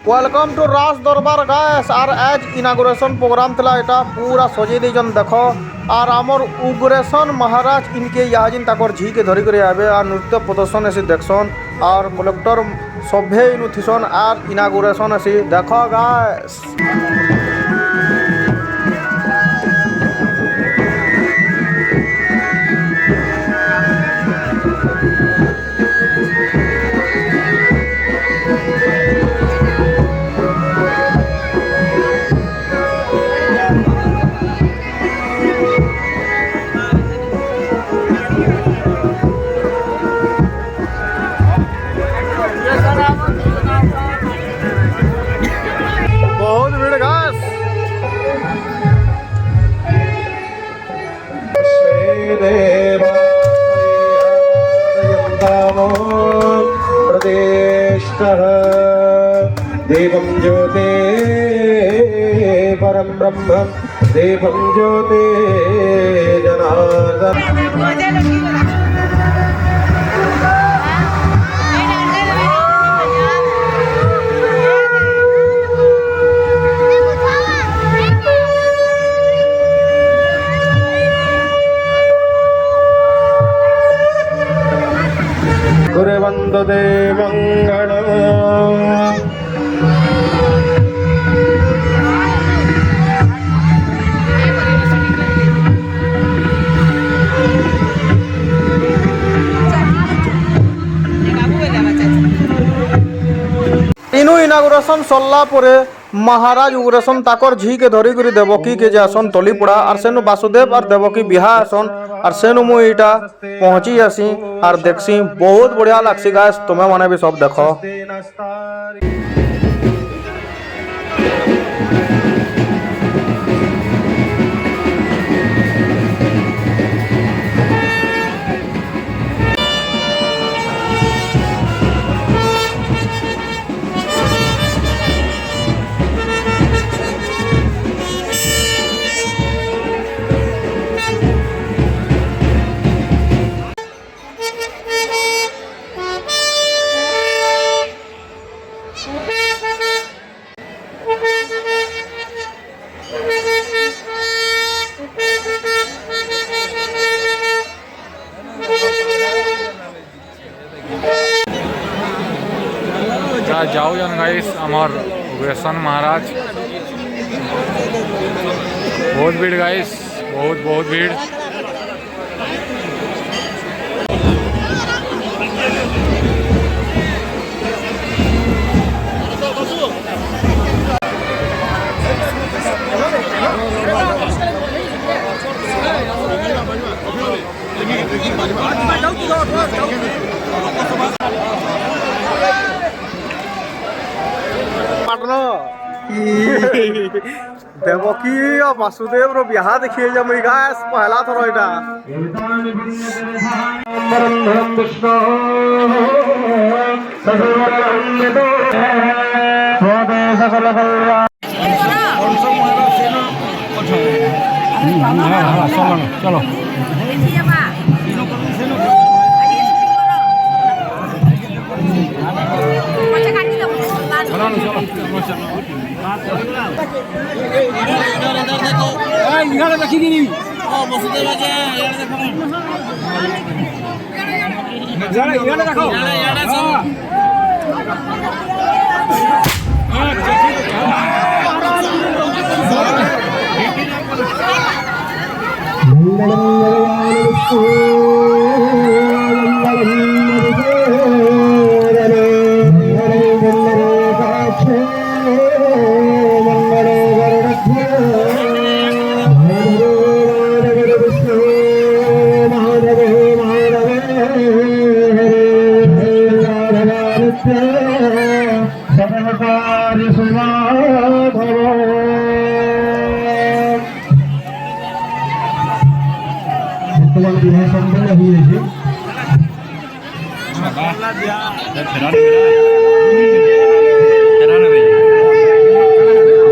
Welcome to राज दरबार guys और आज इनागुरेशन प्रोग्राम थला एटा पूरा सजे देजन देखो और आमर उग्रेशन महाराज इनके याजिन ताकर झी के धरी करे आबे और नृत्य प्रदर्शन ऐसी देखसन और कलेक्टर सभ्य इनु थिसन और इनागुरेशन ऐसी देखो गाइस। बहुत भीड़ गाइस। देवं ज्योते परम ब्रह्म देवं ज्योते जनार्दन। गुरुवन्दते मङ्गलम्। इनु इनागुरेशन सरला परे महाराज उग्रेशन ताकर झी के धरी करी देवकी के जासन तली पड़ा और सेनु वासुदेव और देवकी बिहा आसन और सेनु मु इटा पहुंची आसी और देखसी बहुत बढ़िया लागसी गाइस। तुम्हें माने भी सब देखो। जाओ जान गाइस अमर उग्रेशन महाराज बहुत भीड़ गाइस बहुत भीड़। देवकी और वासुदेव रो बिहा देखिए जब गाइस पहला थरो इटा। चलो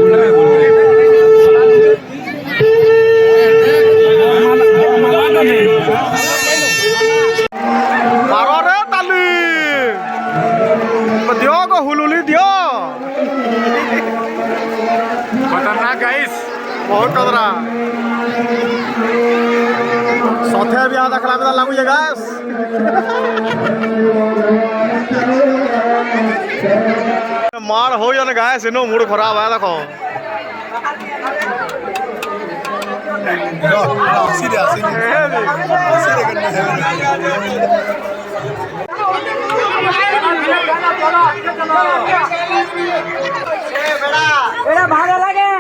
Terano दियो गो हुलुली दियो खतरनाक गाइस बहुत कदरा सथे भी आधा खला में लागू ये गाइस मार हो या ना गाइस इनो मूड खराब है देखो भाड़ा लगे